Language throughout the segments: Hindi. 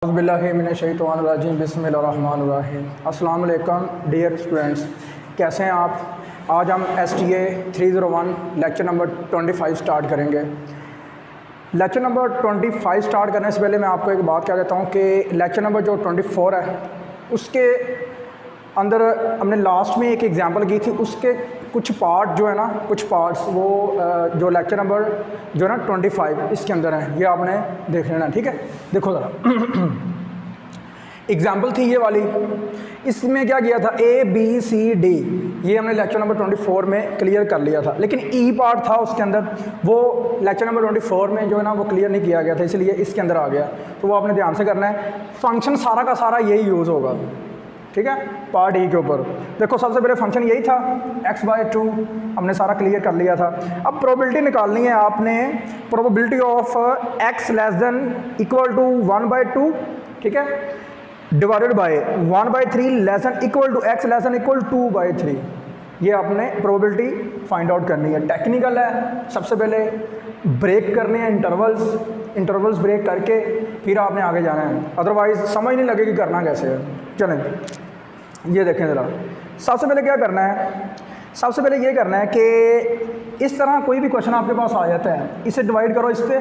बिस्मिल्लाहिर्रहमानिर्रहीम बिस्मिल्लाहिर्रहमानिर्रहीम। अस्सलाम वालेकुम डियर स्टूडेंट्स, कैसे हैं आप? आज हम STA 301 लेक्चर नंबर 25 स्टार्ट करेंगे। लेक्चर नंबर 25 स्टार्ट करने से पहले मैं आपको एक बात कह देता हूँ कि लेक्चर नंबर जो 24 है उसके अंदर हमने लास्ट में एक एग्जांपल की थी, उसके कुछ पार्ट जो है ना, कुछ पार्ट्स वो जो लेक्चर नंबर जो है ना 25 इसके अंदर है, ये आपने देख लेना, ठीक है। देखो ज़रा एग्जांपल थी ये वाली, इसमें क्या किया था ABCD, ये हमने लेक्चर नंबर 24 में क्लियर कर लिया था, लेकिन ई पार्ट था उसके अंदर, वो लेक्चर नंबर 24 में जो है ना वो क्लियर नहीं किया गया था, इसलिए इसके अंदर आ गया। तो वो आपने ध्यान से करना है। फंक्शन सारा का सारा यही यूज़ होगा, ठीक है, पार्ट ई के ऊपर। देखो सबसे पहले फंक्शन यही था x/2, हमने सारा क्लियर कर लिया था। अब प्रोबेबिलिटी निकालनी है आपने, probability of x less than equal to 1/2, ठीक है, divided by 1/3 less than equal to x less than equal 2/3। ये आपने प्रोबेबिलिटी फाइंड आउट करनी है। टेक्निकल है, सबसे पहले ब्रेक करने हैं इंटरवल्स ब्रेक करके फिर आपने आगे जाना है, अदरवाइज़ समझ नहीं लगेगी करना कैसे है। चलें ये देखें ज़रा, सबसे पहले क्या करना है, सबसे पहले ये करना है कि इस तरह कोई भी क्वेश्चन आपके पास आ जाता है, इसे डिवाइड करो इस पर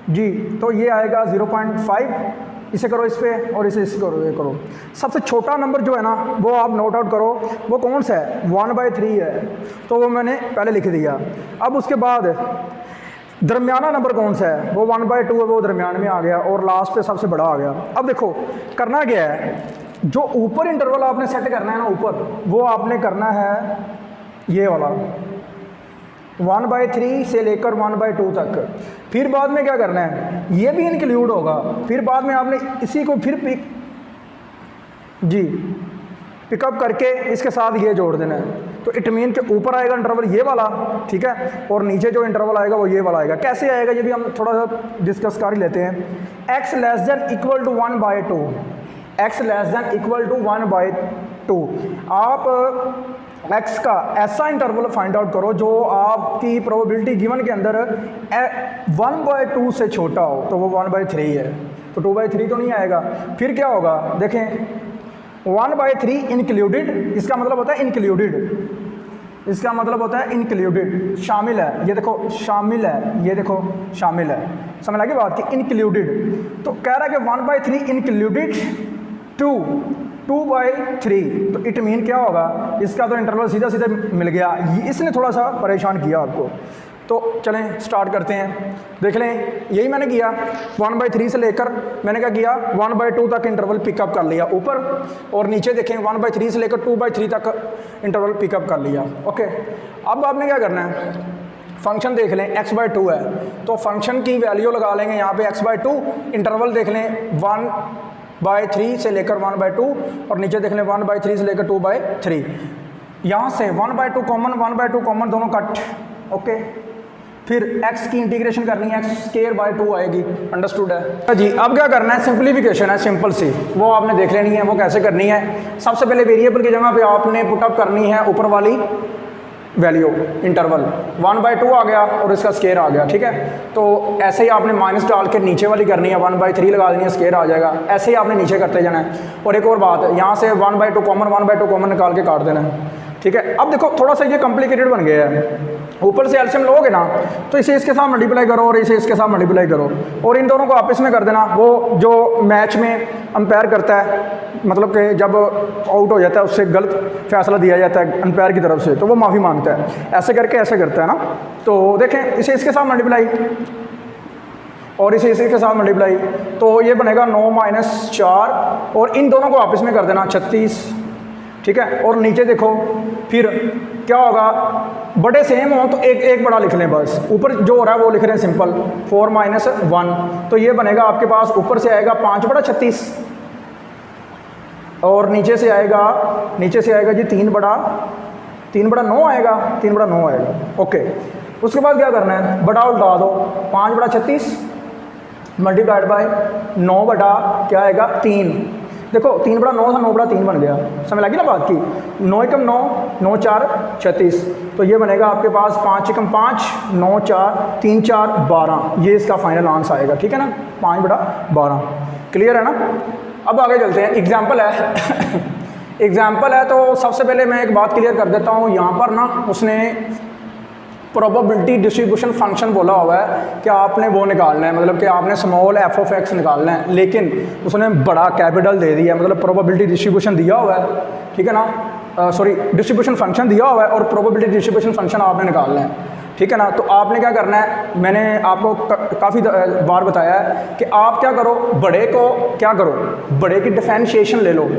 जी, तो ये आएगा 0.5, इसे करो इस पर और इसे करो, ये करो। सबसे छोटा नंबर जो है ना वो आप नोट आउट करो, वो कौन सा है, 1/3 है, तो वो मैंने पहले लिख दिया। अब उसके बाद दरमियाना नंबर कौन सा है, वो 1/2 है, वो दरमियान में आ गया, और लास्ट पे सबसे बड़ा आ गया। अब देखो करना क्या है, जो ऊपर इंटरवल आपने सेट करना है ना ऊपर, वो आपने करना है ये वाला 1/3 से लेकर 1/2 तक। फिर बाद में क्या करना है, ये भी इंक्लूड होगा, फिर बाद में आपने इसी को फिर पिकअप करके इसके साथ ये जोड़ देना है। तो इट मीन के ऊपर आएगा इंटरवल ये वाला, ठीक है, और नीचे जो इंटरवल आएगा वो ये वाला आएगा। कैसे आएगा ये भी हम थोड़ा सा डिस्कस कर ही लेते हैं। x less than equal to 1/2, x less than equal to 1/2। आप x का ऐसा इंटरवल फाइंड आउट करो जो आपकी प्रोबेबिलिटी गिवन के अंदर 1/2 से छोटा हो, तो वो 1/3 है, तो 2/3 तो नहीं आएगा। फिर क्या होगा देखें, 1/3 इंक्लूडेड, इसका मतलब होता है इंक्लूडेड, इसका मतलब होता है इंक्लूडेड, शामिल है, ये देखो शामिल है, ये देखो शामिल है, समझ लगी बात की, इंक्लूडेड। तो कह रहा है कि 1/3 इंक्लूडेड 2/3, तो इट मीन क्या होगा, इसका तो इंटरवल सीधा सीधा मिल गया, इसने थोड़ा सा परेशान किया आपको। तो चलें स्टार्ट करते हैं, देख लें, यही मैंने किया 1/3 से लेकर मैंने क्या किया 1/2 तक इंटरवल पिकअप कर लिया ऊपर, और नीचे देखें 1/3 से लेकर 2/3 तक इंटरवल पिकअप कर लिया। ओके, अब आपने क्या करना है, फंक्शन देख लें, x/2 है, तो फंक्शन की वैल्यू लगा लेंगे यहाँ पे x/2, इंटरवल देख लें 1/3 से लेकर 1/2, और नीचे देख लें 1/3 से लेकर 2/3। यहाँ से 1/2 कॉमन, दोनों कट, ओके। फिर x की इंटीग्रेशन करनी है, x²/2 आएगी, अंडरस्टूड है जी। अब क्या करना है, सिंप्लीफिकेशन है सिंपल सी, वो आपने देख लेनी है, वो कैसे करनी है। सबसे पहले वेरिएबल की जगह पे आपने पुटअप करनी है ऊपर वाली वैल्यू, इंटरवल 1/2 आ गया और इसका स्केयर आ गया, ठीक है। तो ऐसे ही आपने माइनस डाल के नीचे वाली करनी है, 1/3 लगा देनी है, स्केयर आ जाएगा, ऐसे ही आपने नीचे करते जाना है। और एक और बात, यहाँ से 1/2 कॉमन निकाल के काट देना है, ठीक है। अब देखो थोड़ा सा ये कॉम्प्लिकेटेड बन गया है, ऊपर से एलसीएम लोगे ना, तो इसे इसके साथ मल्टीप्लाई करो और इसे इसके साथ मल्टीप्लाई करो, और इन दोनों को आपस में कर देना। वो जो मैच में अंपायर करता है, मतलब कि जब आउट हो जाता है उससे गलत फैसला दिया जाता है अंपायर की तरफ से, तो वो माफ़ी मांगता है, ऐसे करके ऐसे करता है ना। तो देखें, इसे इसके साथ मल्टीप्लाई और इसे इसके साथ मल्टीप्लाई, तो ये बनेगा 9 - 4, और इन दोनों को आपस में कर देना 36, ठीक है। और नीचे देखो फिर क्या होगा, बड़े सेम हो तो एक बड़ा लिख लें बस, ऊपर जो हो रहा है वो लिख रहे हैं सिंपल 4 - 1, तो ये बनेगा आपके पास, ऊपर से आएगा 5/36, और नीचे से आएगा जी 3/9 आएगा, 3/9 आएगा, ओके। उसके बाद क्या करना है, बड़ा उल्टा दो, 5/36 मल्टीप्लाइड बाय 9 बटा क्या आएगा 3, देखो 3/9 था, 9/3 बन गया, समझ लगी ना बात की। 9 × 9 9 4 36, तो ये बनेगा आपके पास 5 × 5 9 4 3 4 12, ये इसका फाइनल आंसर आएगा, ठीक है ना, 5/12। क्लियर है ना। अब आगे चलते हैं, एग्जाम्पल है एग्जाम्पल है तो सबसे पहले मैं एक बात क्लियर कर देता हूँ। यहाँ पर ना उसने प्रोबेबिलिटी डिस्ट्रीब्यूशन फंक्शन बोला हुआ है कि आपने वो निकालना है, मतलब कि आपने स्मॉल एफ ऑफ एक्स निकालना है, लेकिन उसने बड़ा कैपिटल दे दिया है, मतलब प्रोबेबिलिटी डिस्ट्रीब्यूशन दिया हुआ है, ठीक है ना, सॉरी डिस्ट्रीब्यूशन फंक्शन दिया हुआ है और प्रोबेबिलिटी डिस्ट्रीब्यूशन फंक्शन आपने निकालना है, ठीक है ना। तो आपने क्या करना है, मैंने आपको काफ़ी बार बताया है कि आप क्या करो, बड़े को क्या करो, बड़े की डिफरेंशिएशन ले लो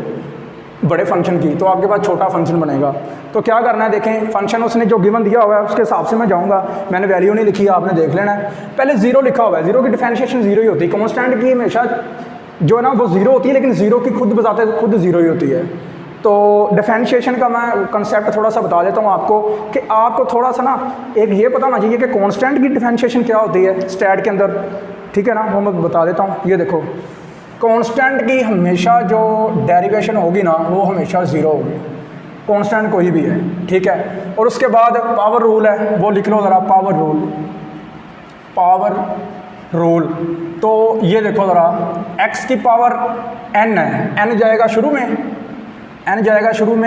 बड़े फंक्शन की, तो आपके पास छोटा फंक्शन बनेगा। तो क्या करना है, देखें फंक्शन उसने जो गिवन दिया हुआ है उसके हिसाब से मैं जाऊंगा, मैंने वैल्यू नहीं लिखी है, आपने देख लेना है। पहले जीरो लिखा हुआ है, जीरो की डिफरेंशिएशन जीरो ही होती है, कांस्टेंट की हमेशा जो है ना वो जीरो होती है, लेकिन जीरो की खुद बजाते खुद जीरो ही होती है। तो डिफरेंशिएशन का मैं कंसेप्ट थोड़ा सा बता देता हूँ आपको कि आपको थोड़ा सा ना एक ये पता होना चाहिए कि कांस्टेंट की डिफरेंशिएशन क्या होती है स्टैट के अंदर, ठीक है ना, वो मैं बता देता हूँ। ये देखो कांस्टेंट की हमेशा जो डेरिवेशन होगी ना वो हमेशा ज़ीरो होगी, कांस्टेंट कोई भी है, ठीक है। और उसके बाद पावर रूल है, वो लिख लो ज़रा, पावर रूल। तो ये देखो ज़रा, x की पावर n है, n जाएगा शुरू में,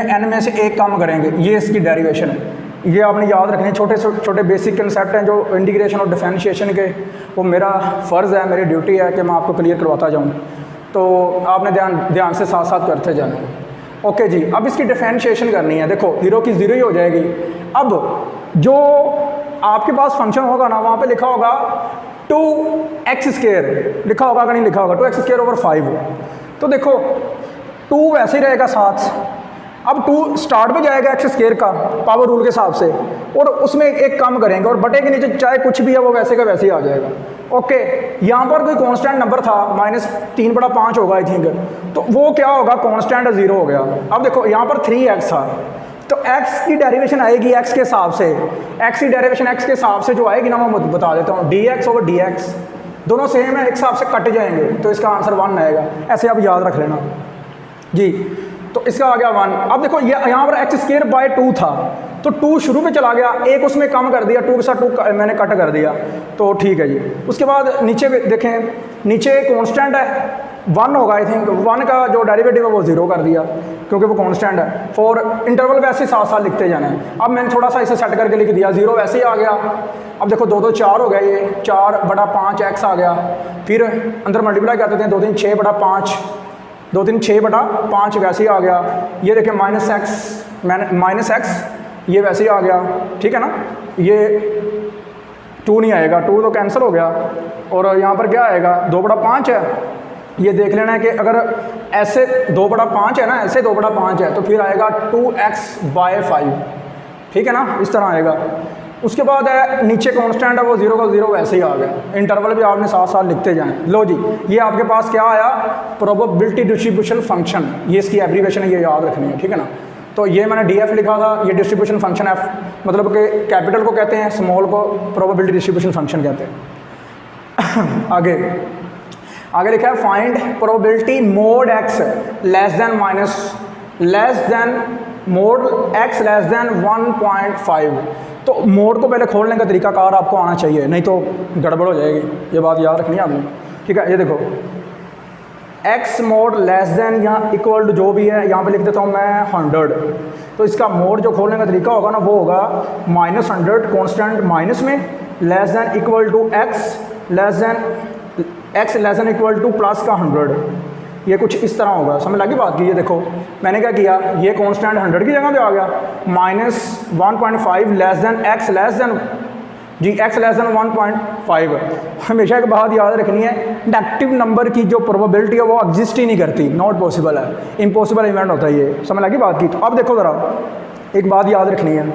n में से एक काम करेंगे, ये इसकी डेरिवेशन है। ये आपने याद रखने, छोटे छोटे बेसिक कंसेप्ट हैं जो इंटीग्रेशन और डिफरेंशिएशन के, वो मेरा फ़र्ज़ है, मेरी ड्यूटी है कि मैं आपको क्लियर करवाता जाऊँ, तो आपने ध्यान से साथ साथ करते जाना है। ओके जी, अब इसकी डिफरेंशिएशन करनी है। देखो जीरो की ज़ीरो ही हो जाएगी। अब जो आपके पास फंक्शन होगा ना, वहाँ पे लिखा होगा 2x² लिखा होगा, अगर नहीं लिखा होगा 2x² ओवर 5। तो देखो 2 वैसे ही रहेगा साथ, अब 2 स्टार्ट में जाएगा x² का पावर रूल के हिसाब से, और उसमें एक काम करेंगे और बटे के नीचे चाहे कुछ भी है वो वैसे का वैसे ही आ जाएगा। ओके, यहाँ पर कोई कांस्टेंट नंबर था, -3/5 होगा आई थिंक, तो वो क्या होगा, कांस्टेंट ज़ीरो हो गया। अब देखो यहाँ पर 3x था, तो x की डेरिवेशन आएगी x के हिसाब से, x की डेरिवेशन x के हिसाब से जो आएगी ना वो मैं बता देता हूँ, dx ओवर dx, दोनों सेम है, एक हिसाब से कट जाएंगे, तो इसका आंसर 1 आएगा। ऐसे आप याद रख लेना जी। तो इसका आ गया 1। अब देखो यहाँ पर x²/2 था, तो 2 शुरू में चला गया, एक उसमें कम कर दिया, 2 के साथ 2 मैंने कट कर दिया, तो ठीक है जी। उसके बाद नीचे देखें, नीचे कांस्टेंट है 1 होगा आई थिंक, 1 का जो डेरिवेटिव है वो 0 कर दिया क्योंकि वो कांस्टेंट है। फॉर इंटरवल वैसे साथ साथ लिखते जाना है। अब मैंने थोड़ा सा इसे सेट करके लिख दिया, 0 वैसे ही आ गया। अब देखो 2 2 4 हो गया, ये 4/5x आ गया, फिर अंदर मल्टीप्लाई कर देते हैं, 2 3 6/5, 2 3 6/5 वैसे ही आ गया। ये देखें -x ये वैसे ही आ गया, ठीक है ना। ये 2 नहीं आएगा, 2 तो कैंसिल हो गया, और यहाँ पर क्या आएगा, 2/5 है। ये देख लेना है कि अगर ऐसे 2/5 है ना, ऐसे 2/5 है, तो फिर आएगा 2x/5, ठीक है ना, इस तरह आएगा। उसके बाद है नीचे कांस्टेंट है, वो 0 का 0 वैसे ही आ गया। इंटरवल भी आपने साथ साथ लिखते जाएं। लो जी, ये आपके पास क्या आया, प्रोबेबिलिटी डिस्ट्रीब्यूशन फंक्शन, ये इसकी एब्रीवेशन है, ये याद रखनी है, ठीक है ना। तो ये मैंने DF लिखा था, ये डिस्ट्रीब्यूशन फंक्शन F, मतलब कि कैपिटल को कहते हैं, स्मॉल को प्रोबेबिलिटी डिस्ट्रीब्यूशन फंक्शन कहते हैं। आगे लिखा है find probability mode x mode x less than 1.5। तो मोड को पहले खोलने का तरीकाकार आपको आना चाहिए, नहीं तो गड़बड़ हो जाएगी, ये बात याद रखनी है आपने, ठीक है। ये देखो x मोड लेस देन या इक्वल टू जो भी है, यहाँ पे लिख देता हूँ मैं 100। तो इसका मोड जो खोलने का तरीका होगा ना वो होगा -100 कांस्टेंट माइनस में, less than equal to x less than equal to plus का 100। ये कुछ इस तरह होगा, समझ लगी बात की। ये देखो मैंने क्या किया, ये कांस्टेंट 100 की जगह पे आ गया, -1.5 less than x less than जी x लेस देन 1.5। हमेशा एक बात याद रखनी है, नेगेटिव नंबर की जो प्रोबेबिलिटी है वो एग्जिस्ट ही नहीं करती, नॉट पॉसिबल है, इम्पॉसिबल इवेंट होता है ये, समझ लगी बात की। तो अब देखो ज़रा एक बात याद रखनी है,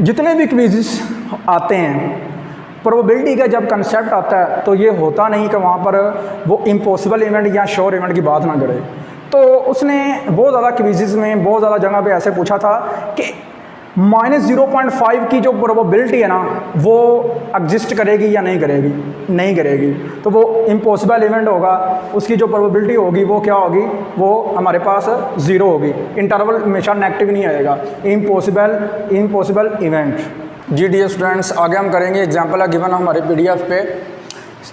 जितने भी क्विज़ आते हैं प्रोबेबिलिटी का जब कंसेप्ट आता है तो ये होता नहीं कि वहाँ पर वो इम्पॉसिबल इवेंट या श्योर इवेंट की बात ना करे। तो उसने बहुत ज़्यादा क्विज़ में बहुत ज़्यादा जगह पे ऐसे पूछा था कि -0.5 की जो प्रोबेबिलिटी है ना वो एग्जिस्ट करेगी या नहीं करेगी, तो वो इम्पॉसिबल इवेंट होगा, उसकी जो प्रोबेबिलिटी होगी वो क्या होगी, वो हमारे पास 0 होगी। इंटरवल हमेशा नेगेटिव नहीं आएगा, इम्पॉसिबल इवेंट। जी डियर स्टूडेंट्स, आगे हम करेंगे एग्जाम्पल है गिवन हमारे PDF पे।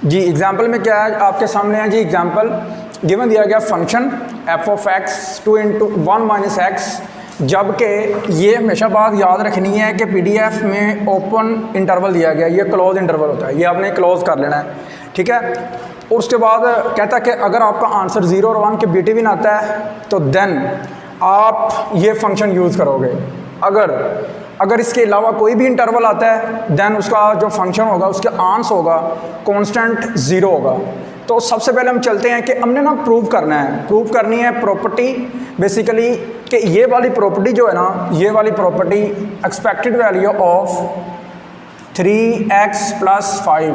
जी एग्जाम्पल में क्या है आपके सामने है जी, एग्जाम्पल गिवन दिया गया function f of x 2 into 1 minus x, जबकि ये हमेशा बात याद रखनी है कि पीडीएफ में ओपन इंटरवल दिया गया, ये क्लोज इंटरवल होता है, ये आपने क्लोज कर लेना है, ठीक है। और उसके बाद कहता है कि अगर आपका आंसर 0 और 1 के बिटवीन आता है तो देन आप ये फंक्शन यूज़ करोगे। अगर इसके अलावा कोई भी इंटरवल आता है देन उसका जो फंक्शन होगा उसका आंसर होगा कांस्टेंट 0 होगा। तो सबसे पहले हम चलते हैं कि हमने ना प्रूव करनी है प्रॉपर्टी बेसिकली कि ये वाली प्रॉपर्टी जो है ना, ये वाली property expected value of 3x + 5,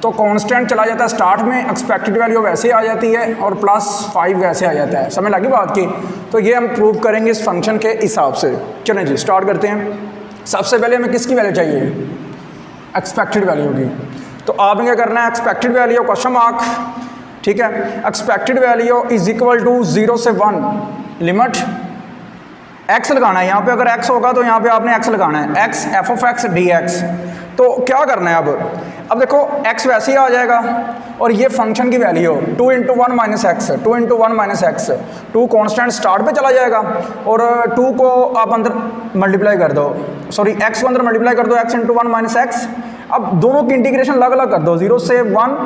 तो कांस्टेंट चला जाता है स्टार्ट में, एक्सपेक्टेड वैल्यू वैसे आ जाती है और +5 वैसे आ जाता है, समझ लगी बात की। तो ये हम प्रूव करेंगे इस फंक्शन के हिसाब से। चलें जी स्टार्ट करते हैं। सबसे पहले हमें किसकी वैल्यू चाहिए, एक्सपेक्टेड वैल्यू की। तो आपने क्या करना है, एक्सपेक्टेड वैल्यू क्वेश्चन मार्क, ठीक है, expected value is equal to 0 से 1 लिमिट x लगाना है। यहाँ पे अगर x होगा तो यहाँ पे आपने x लगाना है, x f of x dx। तो क्या करना है अब देखो x वैसे ही आ जाएगा और ये फंक्शन की value 2 into 1 minus x, 2 into 1 minus x, 2 constant start पे चला जाएगा और 2 को आप अंदर मल्टीप्लाई कर दो, सॉरी x को अंदर मल्टीप्लाई कर दो, x इंटू 1 माइनस एक्स। अब दोनों की इंटीग्रेशन अलग अलग कर दो, 0 से 1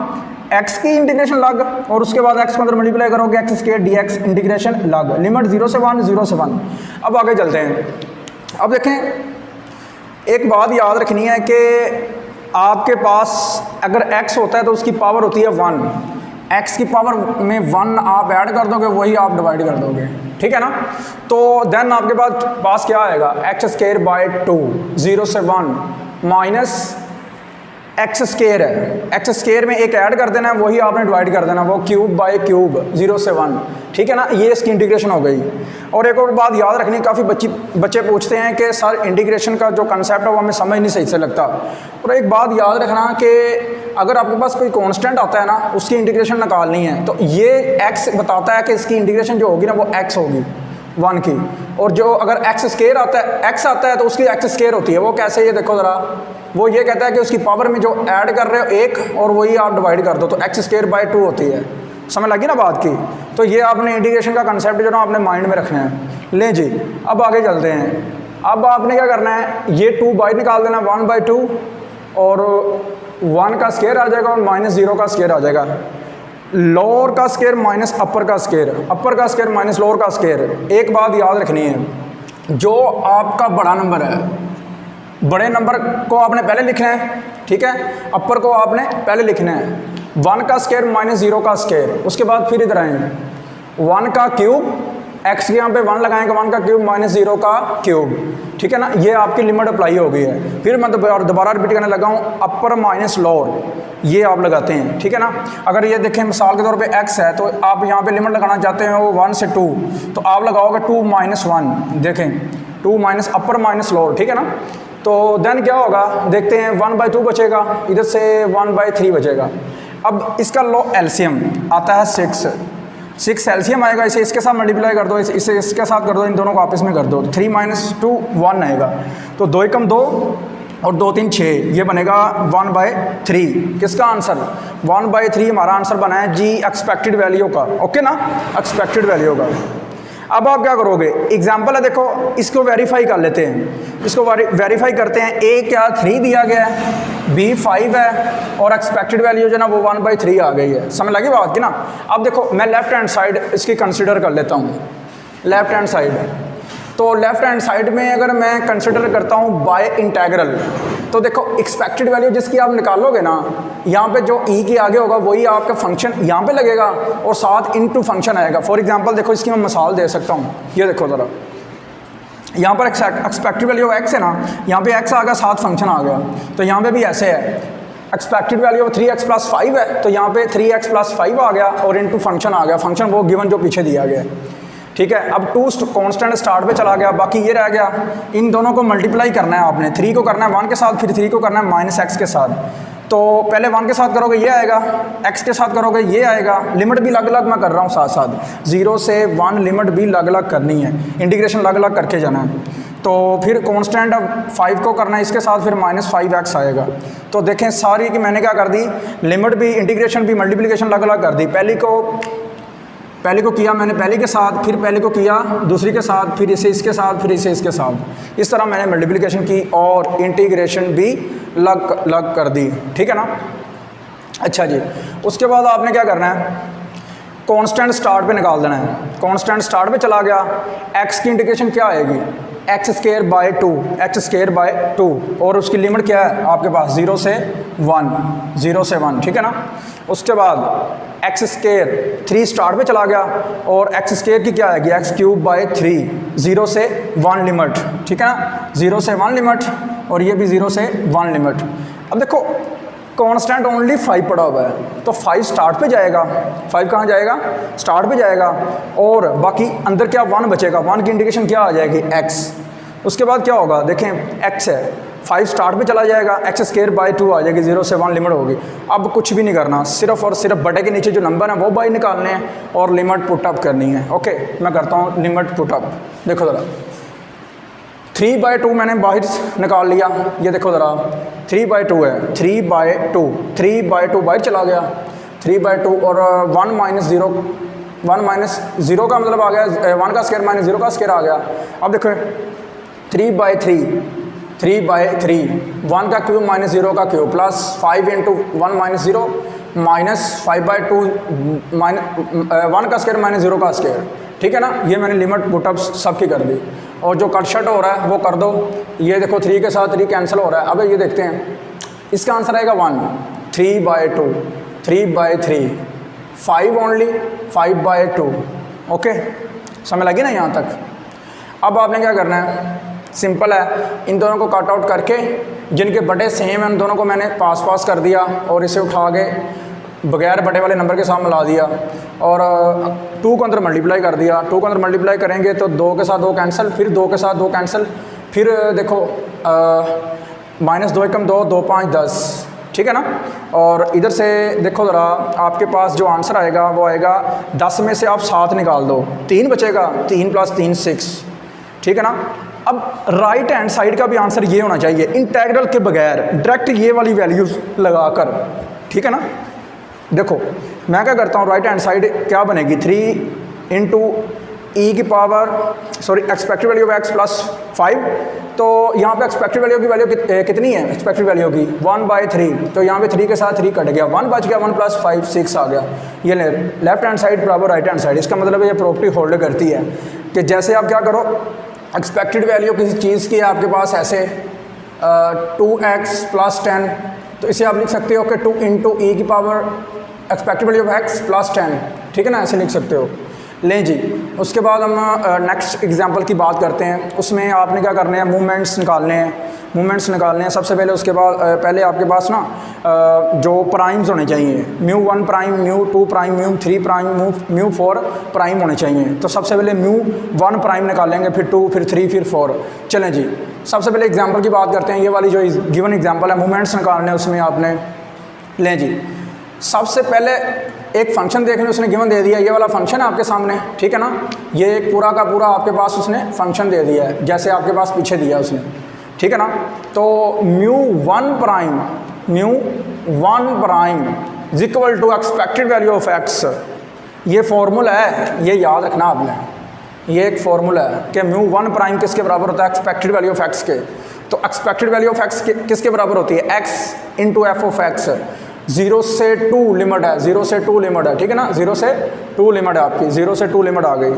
x की इंटीग्रेशन लग और उसके बाद x को अंदर मल्टीप्लाई करोगे x स्क्वायर dx इंटीग्रेशन लग, लिमिट 0 से 1, 0 से 1। अब आगे चलते हैं। अब देखें एक बात याद रखनी है कि आपके पास अगर x होता है तो उसकी पावर होती है 1, x की पावर में 1 आप ऐड कर दोगे, वही आप डिवाइड कर दोगे, ठीक है ना। तो देन आपके पास क्या आएगा, x स्क्वायर बाय 2, 0 से 1 माइनस एक्स स्क्वायर है, एक्स स्क्वायर में एक ऐड कर देना है, वही आपने डिवाइड कर देना, वो क्यूब बाय क्यूब 0 से 1, ठीक है ना। ये इसकी इंटीग्रेशन हो गई। और एक और बात याद रखनी, काफ़ी बच्चे पूछते हैं कि सर इंटीग्रेशन का जो कंसेप्ट है वो हमें समझ नहीं सही से लगता। और एक बात याद रखना कि अगर आपके पास कोई कांस्टेंट आता है ना, उसकी इंटीग्रेशन निकालनी है तो ये एक्स बताता है कि इसकी इंटीग्रेशन जो होगी ना वो एक्स होगी 1 की, और जो अगर एक्स स्क्वायर आता है, एक्स आता है तो उसकी एक्स स्क्वायर होती है। वो कैसे, ये देखो ज़रा, वो ये कहता है कि उसकी पावर में जो ऐड कर रहे हो 1 और वही आप डिवाइड कर दो तो x स्क्वायर बाय 2 होती है, समझ लगी ना बात की। तो ये आपने इंटीग्रेशन का कंसेप्ट जो ना आपने माइंड में रखना है। लें जी अब आगे चलते हैं। अब आपने क्या करना है, ये 2 बाई निकाल देना, 1/2 और 1 का स्क्वायर आ जाएगा और माइनस 0 का स्क्वायर आ जाएगा, लोअर का स्क्वायर माइनस अपर का स्क्वायर, अपर का स्क्वायर माइनस लोअर का स्क्वायर। एक बात याद रखनी है, जो आपका बड़ा नंबर है, बड़े नंबर को आपने पहले लिखना है, ठीक है, अपर को आपने पहले लिखना है, 1 का स्क्वायर माइनस 0 का स्क्वायर, उसके बाद फिर इधर आएंगे 1 का क्यूब, x के यहाँ पे 1 लगाएंगे, 1 का क्यूब माइनस 0 का क्यूब, ठीक है ना। ये आपकी लिमिट अप्लाई हो गई है। फिर मैं दोबारा रिपीट करने लगा हूँ, अपर माइनस लोअर, ये आप लगाते हैं, ठीक है ना। अगर ये देखें मिसाल के तौर पे x है तो आप यहाँ पे लिमिट लगाना चाहते हैं वो 1 से 2, तो आप लगाओगे 2 माइनस 1, देखें 2 माइनस अपर माइनस लोअर, ठीक है ना। तो देन क्या होगा देखते हैं, 1/2 बचेगा, इधर से 1/3 बचेगा। अब इसका लो एलसीएम आता है 6 एलसीएम आएगा, इसे इसके साथ मल्टीप्लाई कर दो, इसे इसके साथ कर दो, इन दोनों को आपस में कर दो, 3 - 2 1 आएगा। तो 2 × 2 और 2 3 6, ये बनेगा 1/3। किसका आंसर 1/3 हमारा आंसर बना है जी, एक्सपेक्टेड वैल्यू का, ओके ना, एक्सपेक्टेड वैल्यू का। अब आप क्या करोगे, एग्जाम्पल है देखो, इसको वेरीफाई कर लेते हैं, इसको वेरीफाई करते हैं। ए क्या 3 दिया गया है, बी 5 है और एक्सपेक्टेड वैल्यू जो ना वो 1/3 आ गई है, समझ लगी बात की ना। अब देखो मैं लेफ्ट हैंड साइड इसकी कंसिडर कर लेता हूँ, लेफ्ट हैंड साइड। तो लेफ्ट हैंड साइड में अगर मैं कंसिडर करता हूँ बाय इंटेग्रल, तो देखो एक्सपेक्टेड वैल्यू जिसकी आप निकालोगे ना, यहाँ पे जो ई के आगे होगा वही आपका फंक्शन यहाँ पे लगेगा और साथ इनटू फंक्शन आएगा। फॉर एग्जांपल देखो इसकी मैं मिसाल दे सकता हूँ, ये देखो ज़रा, यहाँ पर एक्सपेक्टेड वैल्यू x है ना, यहाँ पे x आ गया, साथ फंक्शन आ गया, तो यहाँ पे भी ऐसे है, एक्सपेक्टेड वैल्यू 3x + 5 है, तो यहाँ पे 3x + 5 आ गया और इनटू फंक्शन आ गया, फंक्शन वो गिवन जो पीछे दिया गया, ठीक है। अब 2 कांस्टेंट स्टार्ट पे चला गया, बाकी ये रह गया, इन दोनों को मल्टीप्लाई करना है आपने, 3 को करना है 1 के साथ, फिर 3 को करना है -x के साथ। तो पहले 1 के साथ करोगे ये आएगा, x के साथ करोगे ये आएगा, लिमिट भी अलग अलग मैं कर रहा हूँ साथ साथ, 0 से 1 लिमिट भी अलग अलग करनी है, इंटीग्रेशन अलग अलग करके जाना है। तो फिर कांस्टेंट अब 5 को करना है इसके साथ, फिर -5x आएगा। तो देखें सारी की मैंने क्या कर दी, लिमिट भी, इंटीग्रेशन भी, मल्टीप्लिकेशन अलग अलग कर दी। पहली को किया मैंने पहली के साथ, फिर पहली को किया दूसरी के साथ, फिर इसे इसके साथ, फिर इसे इसके साथ। इस तरह मैंने मल्टीप्लिकेशन की और इंटीग्रेशन भी अलग कर दी, ठीक है ना। अच्छा जी, उसके बाद आपने क्या करना है, कांस्टेंट स्टार्ट पे निकाल देना है। कांस्टेंट स्टार्ट पे चला गया, x की इंटीग्रेशन क्या आएगी, x²/2 और उसकी लिमिट क्या है आपके पास 0 से 1, ठीक है ना। उसके बाद x² 3 स्टार्ट पे चला गया और x² की क्या आएगी x³/3, 0 से 1 लिमिट, ठीक है ना, 0 से 1 लिमिट और ये भी 0 से 1 लिमिट। अब देखो कांस्टेंट ओनली 5 पड़ा हुआ है, तो 5 स्टार्ट पे जाएगा, 5 कहाँ जाएगा, स्टार्ट पे जाएगा, और बाकी अंदर क्या 1 बचेगा, 1 की इंडिकेशन क्या आ जाएगी x। उसके बाद क्या होगा, देखें x है, 5 स्टार्ट पे चला जाएगा, x²/2 आ जाएगी, 0 से 1 लिमिट होगी। अब कुछ भी नहीं करना, सिर्फ और सिर्फ बटे के नीचे जो नंबर है वो बाई निकालने हैं और लिमिट पुट अप करनी है। ओके, मैं करता हूँ लिमिट पुट अप। देखो ज़रा 3/2 मैंने बाहर निकाल लिया, ये देखो ज़रा 3/2 है, 3/2 बाहर चला गया, 3/2 और 1 - 0 का मतलब आ गया 1 का स्क्वायर - 0 का स्क्वायर आ गया। अब देखो 3/3, 1 का क्यूब - 0 का क्यूब प्लस 5 × 1 - 0 -5/2 1 का स्क्वायर - 0 का स्क्वायर, ठीक है ना। ये मैंने लिमिट पुटअप सबकी कर दी। और जो कट शट हो रहा है वो कर दो, ये देखो 3 के साथ 3 कैंसिल हो रहा है। अब ये देखते हैं, इसका आंसर आएगा 1, 3/2, 3/3, 5 ओनली, 5/2। ओके, समझ लगी ना यहाँ तक। अब आपने क्या करना है, सिंपल है, इन दोनों को कट आउट करके जिनके बटे सेम हैं उन दोनों को मैंने पास कर दिया और इसे उठा के बगैर बटे वाले नंबर के साथ मिला दिया और 2 को अंदर मल्टीप्लाई कर दिया। 2 को अंदर मल्टीप्लाई करेंगे तो 2 के साथ 2 कैंसिल, फिर 2 के साथ 2 कैंसिल, फिर देखो -2 × 2 2 5 10, ठीक है ना। और इधर से देखो ज़रा, आपके पास जो आंसर आएगा वो आएगा 10 में से आप 7 निकाल दो, 3 बचेगा, 3 + 3 6, ठीक है ना। अब राइट हैंड साइड का भी आंसर ये होना चाहिए, इंटेग्रल के बगैर डायरेक्ट ये वाली वैल्यूज़ लगाकर, ठीक है ना। देखो मैं क्या करता हूँ, राइट हैंड साइड क्या बनेगी, 3 × एक्सपेक्टेड वैल्यू ऑफ x + 5। तो यहाँ पे एक्सपेक्टेड वैल्यू की वैल्यू कितनी है, एक्सपेक्टेड वैल्यू की 1/3, तो यहाँ पे 3 के साथ 3 कट गया, 1 बच गया, 1 + 5 6 आ गया। ये लेफ्ट हैंड साइड बराबर राइट हैंड साइड, इसका मतलब ये प्रॉपर्टी होल्ड करती है कि जैसे आप क्या करो, एक्सपेक्टेड वैल्यू किसी चीज़ की आपके पास ऐसे 2x + 10, तो इसे आप लिख सकते हो कि 2 × एक्सपेक्टेड वैल्यू ऑफ x + 10, ठीक है ना, ऐसे लिख सकते हो। लें जी, उसके बाद हम नेक्स्ट एग्जांपल की बात करते हैं। उसमें आपने क्या करने हैं, मूवमेंट्स निकालने हैं सबसे पहले। उसके बाद पहले आपके पास ना जो प्राइम्स होने चाहिए, μ1 प्राइम, μ2 प्राइम, μ3 प्राइम, μ4 प्राइम होने चाहिए। तो सबसे पहले μ1 प्राइम निकालेंगे, फिर 2, फिर 3, फिर 4। चलें जी, सबसे पहले एग्जाम्पल की बात करते हैं। ये वाली जो गिवन एग्जाम्पल है, मूवमेंट्स निकालने, उसमें आपने लें जी, सबसे पहले एक फंक्शन देख लें, उसने गिवन दे दिया, ये वाला फंक्शन है आपके सामने, ठीक है ना। ये एक पूरा का पूरा आपके पास उसने फंक्शन दे दिया है, जैसे आपके पास पीछे दिया उसने, ठीक है ना। तो μ1 prime is equal to expected value of x। ये फॉर्मूला है, ये याद रखना आपने, ये एक फॉर्मूला है कि μ1 प्राइम किसके बराबर होता है, एक्सपेक्टेड वैल्यू ऑफ x के। तो एक्सपेक्टेड वैल्यू ऑफ x किसके बराबर होती है, x × f ऑफ x। 0 से 2 लिमिट है, 0 से 2 लिमिट है, ठीक है ना, 0 से 2 लिमिट है आपकी, 0 से 2 लिमिट आ गई।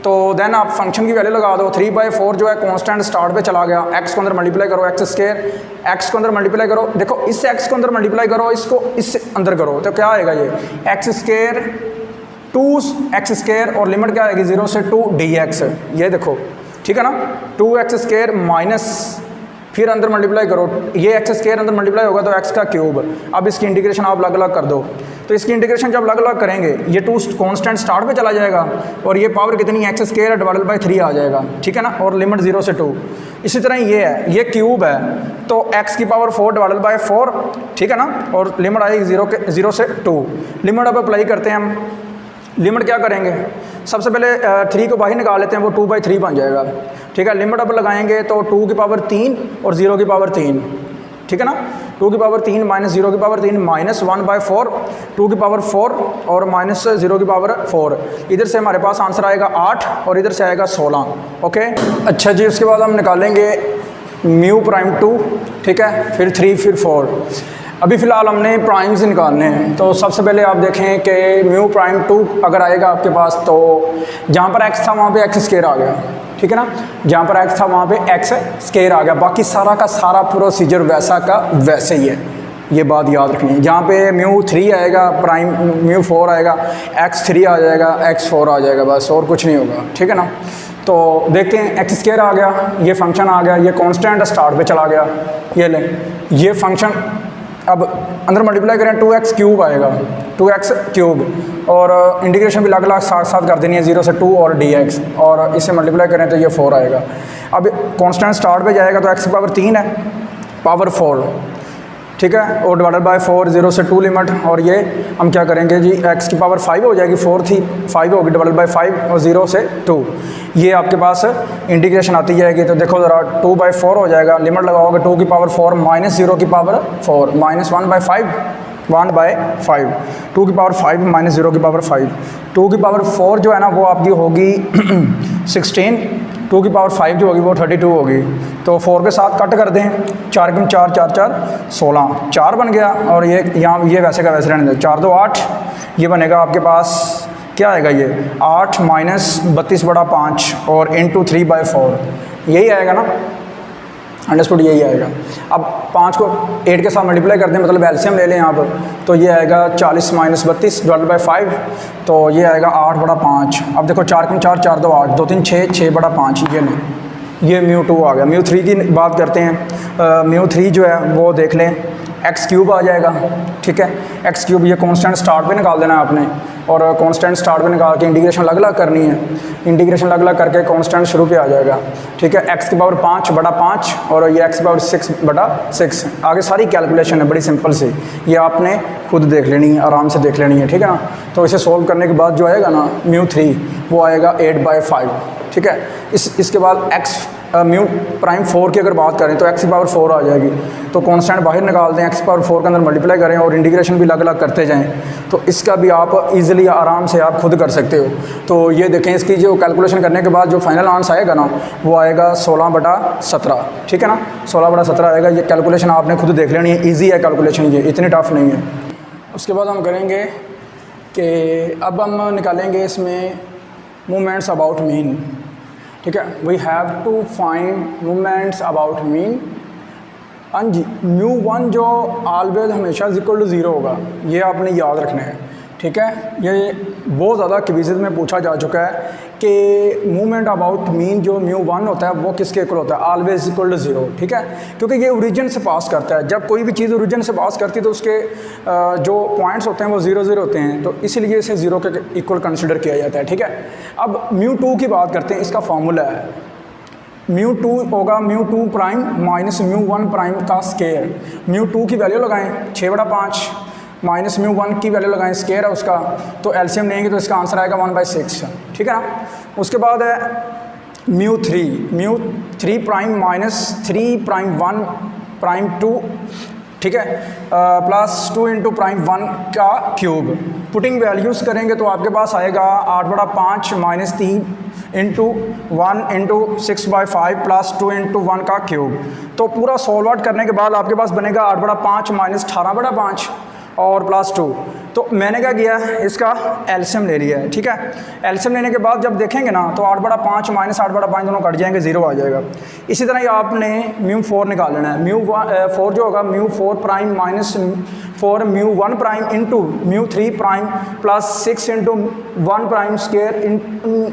तो देन आप फंक्शन की वैल्यू लगा दो, 3/4 जो है कांस्टेंट स्टार्ट पे चला गया, x को अंदर मल्टीप्लाई करो, x को अंदर मल्टीप्लाई करो, देखो इससे x को अंदर मल्टीप्लाई करो, इसको इससे अंदर करो, तो क्या आएगा ये x² और लिमिट क्या आएगी 0 से 2 dx, ये देखो, ठीक है ना। 2x² माइनस, फिर अंदर मल्टीप्लाई करो, ये x² अंदर मल्टीप्लाई होगा तो x का क्यूब। अब इसकी इंटीग्रेशन आप अलग अलग कर दो, तो इसकी इंटीग्रेशन जब अलग अलग करेंगे ये 2 कांस्टेंट स्टार्ट पे चला जाएगा और ये पावर कितनी x² / 3 आ जाएगा, ठीक है ना, और लिमिट 0 से 2। इसी तरह ये है, ये क्यूब है तो x⁴ / 4, ठीक है ना, और लिमिट आएगी 0 से 2। लिमिट अब अप्लाई करते हैं हम। लिमिट क्या करेंगे, सबसे पहले 3 को बाहर निकाल लेते हैं, वो 2/3 बन जाएगा। ठीक है। लिमिट अब लगाएंगे तो 2 की पावर 3 और 0 की पावर 3, ठीक है ना। 2 की पावर 3 माइनस 0 की पावर 3 माइनस 1/4, 2 की पावर 4 और माइनस 0 की पावर 4। इधर से हमारे पास आंसर आएगा 8 और इधर से आएगा 16। ओके, अच्छा जी, उसके बाद हम निकालेंगे म्यू प्राइम 2, ठीक है, फिर 3, फिर 4। अभी फ़िलहाल हमने प्राइम्स निकालने हैं। तो सबसे पहले आप देखें कि म्यू प्राइम 2 अगर आएगा आपके पास, तो जहाँ पर x था वहाँ पे x स्क्वायर आ गया, ठीक है ना। जहाँ पर x था वहाँ पे x स्क्वायर आ गया। बाकी सारा का सारा प्रोसीजर वैसा का वैसे ही है, ये बात याद रखनी है। जहाँ पे म्यू 3 आएगा, प्राइम म्यू 4 आएगा, x3 आ जाएगा, x4 आ जाएगा, बस और कुछ नहीं होगा, ठीक है ना। तो देखते हैं, x स्क्वायर आ गया, ये फंक्शन आ गया, ये कांस्टेंट स्टार्ट पे चला गया, ये ले, ये फंक्शन अब अंदर मल्टीप्लाई करें 2x क्यूब आएगा, 2x क्यूब, और इंटीग्रेशन भी अलग अलग साथ साथ कर देनी है, 0 से 2 और dx, और इसे मल्टीप्लाई करें तो ये 4 आएगा। अब कांस्टेंट स्टार्ट पे जाएगा तो x की पावर 3 है, पावर 4, ठीक है, और डिवाइडेड बाय 4, 0 से 2 लिमिट, और ये हम क्या करेंगे जी, x की पावर 5 हो जाएगी, 4 थी 5 होगी, डिवाइडेड बाय 5 और 0 से 2, ये आपके पास इंटीग्रेशन आती जाएगी। तो देखो ज़रा, 2/4 हो जाएगा, लिमिट लगाओगे 2 की पावर 4 माइनस 0 की पावर 4 माइनस 1/5, 1/5, 2 की पावर 5 माइनस 0 की पावर 5, 2 की पावर 4 जो है ना वो आपकी होगी 16, 2 की पावर 5 जो होगी वो 32 होगी। तो 4 के साथ कट कर दें, 4 के 4 4 4 16, 4 बन गया, और ये यहाँ ये वैसे का वैसे रहने दें, 4 2 8, ये बनेगा आपके पास क्या आएगा, ये 8 माइनस 32/5 और इंटू 3/4, यही आएगा ना, अंडरस्टूड, यही आएगा। अब 5 को 8 के साथ मल्टीप्लाई कर दें, मतलब एलसीएम ले लें यहाँ पर, तो ये आएगा 40 माइनस 32 डिवाइडेड बाई 5, तो ये आएगा 8/5। अब देखो 4 के 4 4 2 8, 2 3 6, 6/5, ये नहीं, ये म्यू 2 आ गया। म्यू 3 की बात करते हैं, म्यू 3 जो है वो देख लें, x क्यूब आ जाएगा, ठीक है, x क्यूब, ये कांस्टेंट स्टार्ट पे निकाल देना है आपने, और कांस्टेंट स्टार्ट पे निकाल के इंटीग्रेशन अलग अलग करनी है, इंटीग्रेशन अलग अलग करके कांस्टेंट शुरू पे आ जाएगा, ठीक है। x की पावर 5/5 और ये x की पावर 6/6। आगे सारी कैलकुलेशन है बड़ी सिंपल सी, ये आपने खुद देख लेनी है, आराम से देख लेनी है, ठीक है ना। तो इसे सोल्व करने के बाद जो आएगा ना म्यू 3, वो आएगा 8/5, ठीक है। इसके बाद x म्यू प्राइम 4 की अगर बात करें तो x की पावर 4 आ जाएगी, तो कांस्टेंट बाहर निकाल दें, x की पावर 4 के अंदर मल्टीप्लाई करें और इंटीग्रेशन भी अलग अलग करते जाएं, तो इसका भी आप इजीली आराम से आप खुद कर सकते हो। तो ये देखें, इसकी जो कैलकुलेशन करने के बाद जो फाइनल आंसर आएगा ना वो आएगा 16/17, ठीक है ना, 16/17 आएगा। ये कैलकुलेशन आपने खुद देख लेनी है, ईजी है कैलकुलेशन, ये इतनी टफ नहीं है। उसके बाद हम करेंगे कि अब हम निकालेंगे इसमें मूवमेंट्स अबाउट मीन, ठीक है। We have to find movements about mean. हाँ जी, म्यू 1 जो ऑलवेज हमेशा इक्वल टू 0 होगा, ये आपने याद रखना है, ठीक है। ये बहुत ज़्यादा क्विज़ में पूछा जा चुका है कि मूवमेंट अबाउट मीन जो म्यू 1 होता है वो किसके इक्वल होता है, ऑलवेज इक्वल टू 0, ठीक है, क्योंकि ये ओरिजिन से पास करता है। जब कोई भी चीज़ ओरिजिन से पास करती है तो उसके जो पॉइंट्स होते हैं वो 0 0 होते हैं, तो इसलिए इसे 0 के इक्वल कंसिडर किया जाता है, ठीक है। अब म्यू 2 की बात करते हैं, इसका फार्मूला है म्यू 2 होगा mu 2 prime minus mu 1 prime का स्केयर। म्यू 2 की वैल्यू लगाएं 6/5 माइनस म्यू 1 की वैल्यू लगाएं, स्केयर है उसका, तो एलसीएम लेंगे तो इसका आंसर आएगा 1/6, ठीक है ना। उसके बाद है mu 3 prime minus 3 prime 1 prime 2, ठीक है, प्लस 2 इंटू प्राइम 1 का क्यूब। पुटिंग वैल्यूज़ करेंगे तो आपके पास आएगा 8/5 minus 3 into 1 into 6/5 plus 2 into 1 का क्यूब। तो पूरा सॉल्व आउट करने के बाद आपके पास बनेगा 8/5 माइनस 18/5 और प्लस 2। तो मैंने क्या किया, इसका एलसीएम ले लिया है, ठीक है। एलसीएम लेने के बाद जब देखेंगे ना तो 8/5 माइनस 8/5 दोनों कट जाएंगे, 0 आ जाएगा। इसी तरह ही आपने म्यू 4 निकाल लेना है। म्यू 4 जो होगा mu 4 prime minus 4 mu 1 prime into mu 3 prime plus 6 into 1 prime square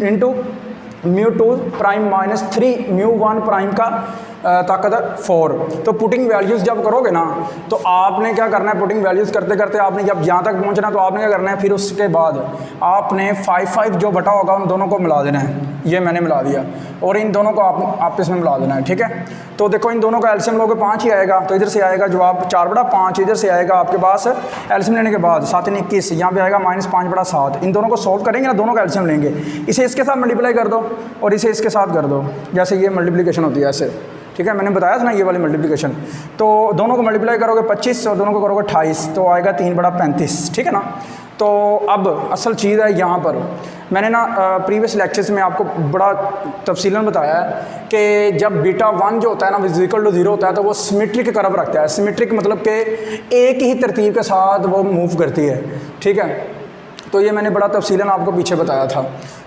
into mu 2 prime minus 3 mu 1 prime का ताकत 4। तो पुटिंग वैल्यूज़ जब करोगे ना तो आपने क्या करना है, पुटिंग वैल्यूज़ करते करते आपने जब यहाँ तक पहुँचना तो आपने क्या करना है, फिर उसके बाद आपने 5 जो बटा होगा उन दोनों को मिला देना है। ये मैंने मिला दिया और इन दोनों को आप आपस में मिला देना है, ठीक है। तो देखो इन दोनों का एलसीएम लोगे 5 ही आएगा, तो इधर से आएगा जवाब 4/5, इधर से आएगा आपके पास एलसीएम लेने के बाद 7 × 21, यहाँ पे आएगा -5/7। इन दोनों को सॉल्व करेंगे ना, दोनों का एलसीएम लेंगे, इसे इसके साथ मल्टीप्लाई कर दो और इसे इसके साथ कर दो, जैसे ये मल्टीप्लिकेशन होती है ऐसे, ठीक है। मैंने बताया था ना ये वाली मल्टीप्लिकेशन। तो दोनों को मल्टीप्लाई करोगे 25 और दोनों को करोगे 28, तो आएगा 3/35, ठीक है ना। तो अब असल चीज़ है यहाँ पर, मैंने ना प्रीवियस लेक्चर्स में आपको बड़ा तफसीलन बताया है कि जब β1 जो होता है ना इक्वल टू 0 होता है तो वो सिमेट्रिक कर्व रखता है। सिमेट्रिक मतलब कि एक ही तरतीब के साथ वो मूव करती है, ठीक है। तो ये मैंने बड़ा तफसीलन आपको पीछे बताया था।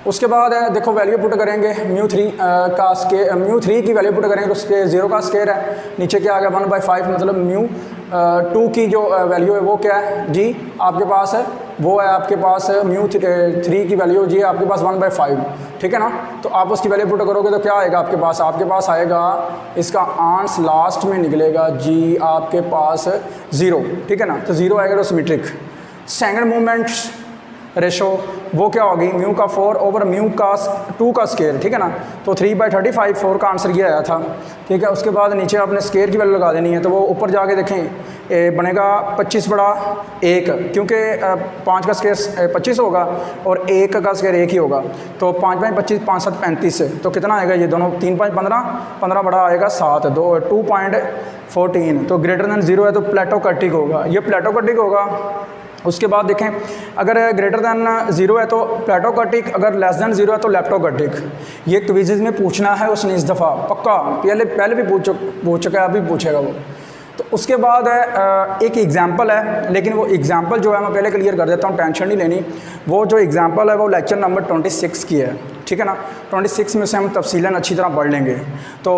उसके बाद है देखो वैल्यू पुट करेंगे, μ3 का स्केयर, μ3 की वैल्यू पुट करेंगे तो उसके 0 का स्केयर है, नीचे क्या आ गया 1/5, मतलब μ2 की जो वैल्यू है वो क्या है जी आपके पास है, वो है आपके पास μ3 की वैल्यू जी आपके पास 1/5, ठीक है ना। तो आप उसकी वैल्यू पुट करोगे तो क्या आएगा आपके पास आएगा, इसका आंसर लास्ट में निकलेगा जी आपके पास 0, ठीक है ना। तो 0 आएगा तो सिमेट्रिक। सेकंड मूवमेंट्स रेशो वो क्या होगी, μ का 4 ओवर μ का 2 का स्केयर, ठीक है ना। तो 3/35, 4 का आंसर ये आया था, ठीक है। उसके बाद नीचे आपने स्केयर की वैल्यू लगा देनी है, तो वो ऊपर जाके देखें बनेगा 25/1, क्योंकि 5 का स्केयर 25 होगा और 1 का स्केयर 1 ही होगा। तो 5×5 = 25, 5 × 7 = 35, तो कितना आएगा ये दोनों, 3×5 = 15, 15 बड़ा आएगा 7, 2.14। तो ग्रेटर दैन 0 है तो प्लेटोकर्टिक होगा, ये प्लेटोकर्टिक होगा। उसके बाद देखें अगर ग्रेटर दैन 0 है तो प्लेटोकर्टिक, अगर लेस दैन 0 है तो लेप्टोकर्टिक। ये क्विज़ में पूछना है उसने इस दफ़ा पक्का, पहले भी पूछ चुका है, अभी पूछेगा वो। तो उसके बाद है एक एग्जांपल है, लेकिन वो एग्जांपल जो है मैं पहले क्लियर कर देता हूँ, टेंशन नहीं लेनी। वो जो एग्जांपल है वो लेक्चर नंबर 26 की है, ठीक है ना। 26 में से हम तफसीलन अच्छी तरह पढ़ लेंगे। तो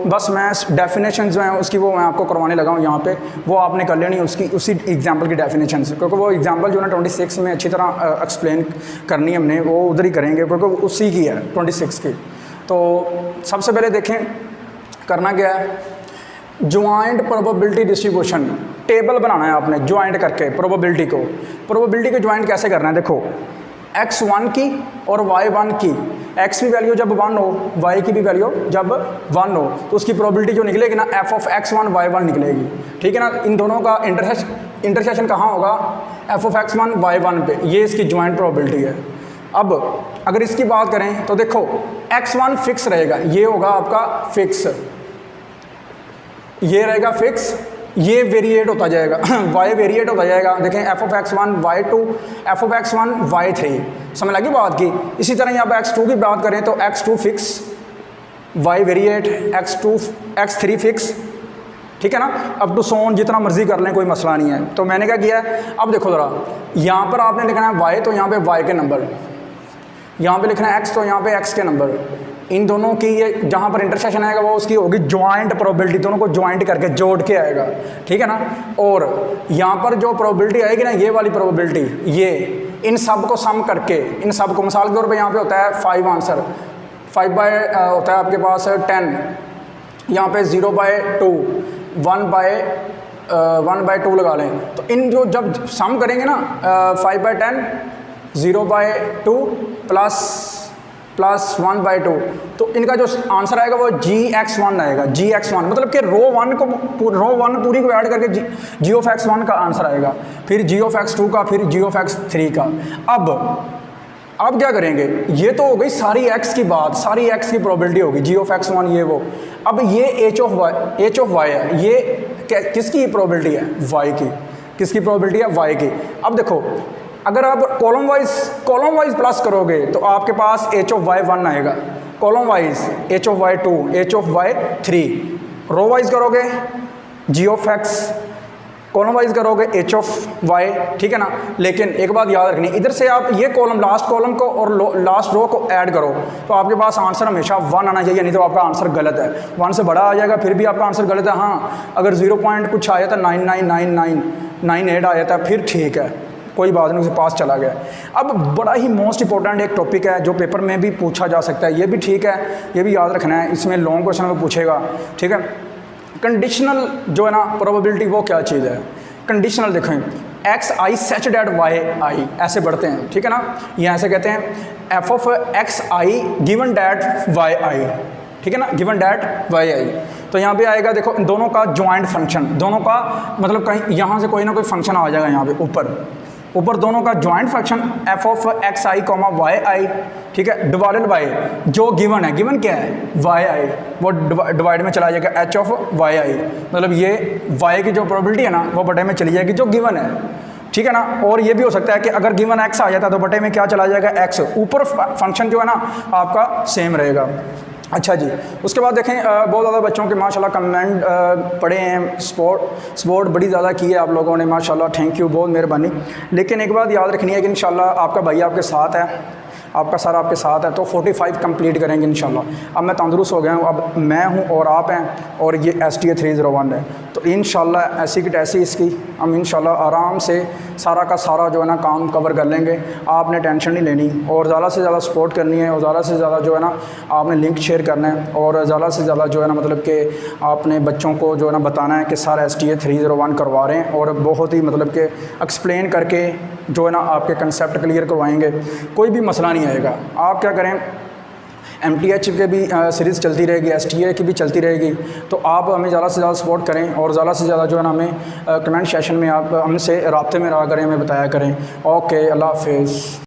बस मैं डेफिनेशन जो हैं उसकी वो मैं आपको करवाने लगा हूँ यहाँ पे, वो आपने कर लेनी उसकी, उसी एग्जांपल की डेफिनेशन, क्योंकि वो एग्जांपल जो है 26 में अच्छी तरह एक्सप्लेन करनी है हमने, वो उधर ही करेंगे क्योंकि उसी की है 26 की। तो सबसे पहले देखें करना क्या है, ज्वाइंट प्रोबेबिलिटी डिस्ट्रीब्यूशन टेबल बनाना है आपने, ज्वाइंट करके प्रोबेबिलिटी को ज्वाइंट कैसे करना है। देखो x1 की और y1 की, x की वैल्यू जब 1 हो, y की भी वैल्यू जब 1 हो, तो उसकी प्रोबेबिलिटी जो निकलेगी ना f(x1, y1) निकलेगी, ठीक है ना। इन दोनों का इंटरसेक्शन कहाँ होगा, f(x1, y1) पे, ये इसकी ज्वाइंट प्रोबेबिलिटी है। अब अगर इसकी बात करें तो देखो x1 फिक्स रहेगा, ये होगा आपका फिक्स, ये रहेगा फिक्स, ये वेरिएट होता जाएगा y वेरिएट होता जाएगा। देखें f(x1, y2, f(x1, y3), समझ लगी बात की। इसी तरह यहाँ पर x2 की बात करें तो x2 fix, y variate, x3 fix, ठीक है ना। अप टू सोन जितना मर्जी कर लें, कोई मसला नहीं है। तो मैंने क्या किया है, अब देखो ज़रा, यहाँ पर आपने लिखना है y, तो यहाँ पे y के नंबर, यहाँ पे लिखना है x, तो यहाँ पे x के नंबर। इन दोनों की ये जहाँ पर इंटरसेक्शन आएगा वो उसकी होगी ज्वाइंट प्रोबेबिलिटी, दोनों को ज्वाइंट करके जोड़ के आएगा, ठीक है ना। और यहाँ पर जो प्रोबेबिलिटी आएगी ना, ये वाली प्रोबेबिलिटी, ये इन सब को सम करके, इन सब को, मिसाल के तौर पे यहाँ पे होता है 5 आंसर, 5 बाय होता है आपके पास 10, यहाँ पे 0/2, 1/2 लगा लें। तो इन जो जब सम करेंगे ना 5/10, 0/2 प्लस 1/2, तो इनका जो आंसर आएगा वो gx1 आएगा। gx1 मतलब कि रो 1 पूरी को ऐड करके g(x1) का आंसर आएगा, फिर g(x2) का, फिर g(x3) का। अब क्या करेंगे, ये तो हो गई सारी x की बात, सारी x की प्रोबेबिलिटी होगी, g(x1) ये वो। अब ये h(y) है, ये किसकी प्रोबेबिलिटी है, y की। किसकी प्रोबेबिलिटी है, y की। अब देखो अगर आप कॉलम वाइज प्लस करोगे तो आपके पास h(y1) आएगा, column wise h(y2), h(y3), row wise करोगे g(x), कॉलम वाइज करोगे h(y), ठीक है ना। लेकिन एक बात याद रखनी, इधर से आप ये कॉलम, लास्ट कॉलम को और लास्ट रो को ऐड करो तो आपके पास आंसर हमेशा 1 आना चाहिए, नहीं तो आपका आंसर गलत है। 1 से बड़ा आ जाएगा फिर भी आपका आंसर गलत है। हाँ, अगर 0 पॉइंट कुछ आया था 999998 आया था फिर ठीक है, कोई बात नहीं, उसे पास चला गया। अब बड़ा ही मोस्ट इंपॉर्टेंट एक टॉपिक है जो पेपर में भी पूछा जा सकता है, ये भी ठीक है, ये भी याद रखना है, इसमें लॉन्ग क्वेश्चन में पूछेगा, ठीक है। कंडीशनल जो है ना प्रोबेबिलिटी, वो क्या चीज़ है? कंडीशनल देखें, x i such that y i, ऐसे बढ़ते हैं, ठीक है ना। ये ऐसे कहते हैं f of x i given that y i, ठीक है ना, गिवन डैट वाई आई। तो यहाँ पे आएगा, देखो इन दोनों का जॉइंट फंक्शन, दोनों का मतलब कहीं यहाँ से कोई ना कोई फंक्शन आ जाएगा यहाँ पे ऊपर दोनों का joint function f of x i comma y i, ठीक है, डिवाइडेड बाय जो गिवन है, गिवन क्या है? वाई आई, वो डिवाइड में चला जाएगा एच ऑफ वाई आई, मतलब ये वाई की जो प्रोबेबिलिटी है ना वो बटे में चली जाएगी जो गिवन है, ठीक है ना। और ये भी हो सकता है कि अगर गिवन एक्स आ जाता है तो बटे में क्या चला जाएगा? एक्स, ऊपर फंक्शन जो है ना आपका सेम रहेगा। अच्छा जी, उसके बाद देखें बहुत ज़्यादा बच्चों के माशाल्लाह कमेंट पढ़े हैं, सपोर्ट बड़ी ज़्यादा की है आप लोगों ने, माशाल्लाह, थैंक यू, बहुत मेहरबानी। लेकिन एक बात याद रखनी है कि इंशाल्लाह आपका भाई आपके साथ है, आपका सर आपके साथ है, तो 45 कंप्लीट करेंगे इंशाल्लाह। अब मैं तंदुरुस्त हो गया हूँ, अब मैं हूँ और आप हैं, और ये STA 301 है, तो इंशाल्लाह ऐसी की तैसी इसकी हम इंशाल्लाह आराम से सारा का सारा जो है ना काम कवर कर लेंगे। आपने टेंशन नहीं लेनी और ज़्यादा से ज़्यादा सपोर्ट करनी है, और ज़्यादा से ज़्यादा जो है ना आपने लिंक शेयर करना है, और ज़्यादा से ज़्यादा जो है ना मतलब कि आपने बच्चों को जो है ना बताना है कि सर STA 301 करवा रहे हैं, और बहुत ही मतलब कि एक्सप्लेन करके जो है ना आपके कंसेप्ट क्लियर करवाएंगे, कोई भी मसला नहीं आएगा। आप क्या करें, MTH के भी सीरीज़ चलती रहेगी, STA की भी चलती रहेगी, तो आप हमें ज़्यादा से ज़्यादा सपोर्ट करें, और ज़्यादा से ज़्यादा जो है ना हमें कमेंट सेशन में आप हमसे राब्ते में रहा करें, हमें बताया करें। ओके, अल्लाह हाफ़िज़।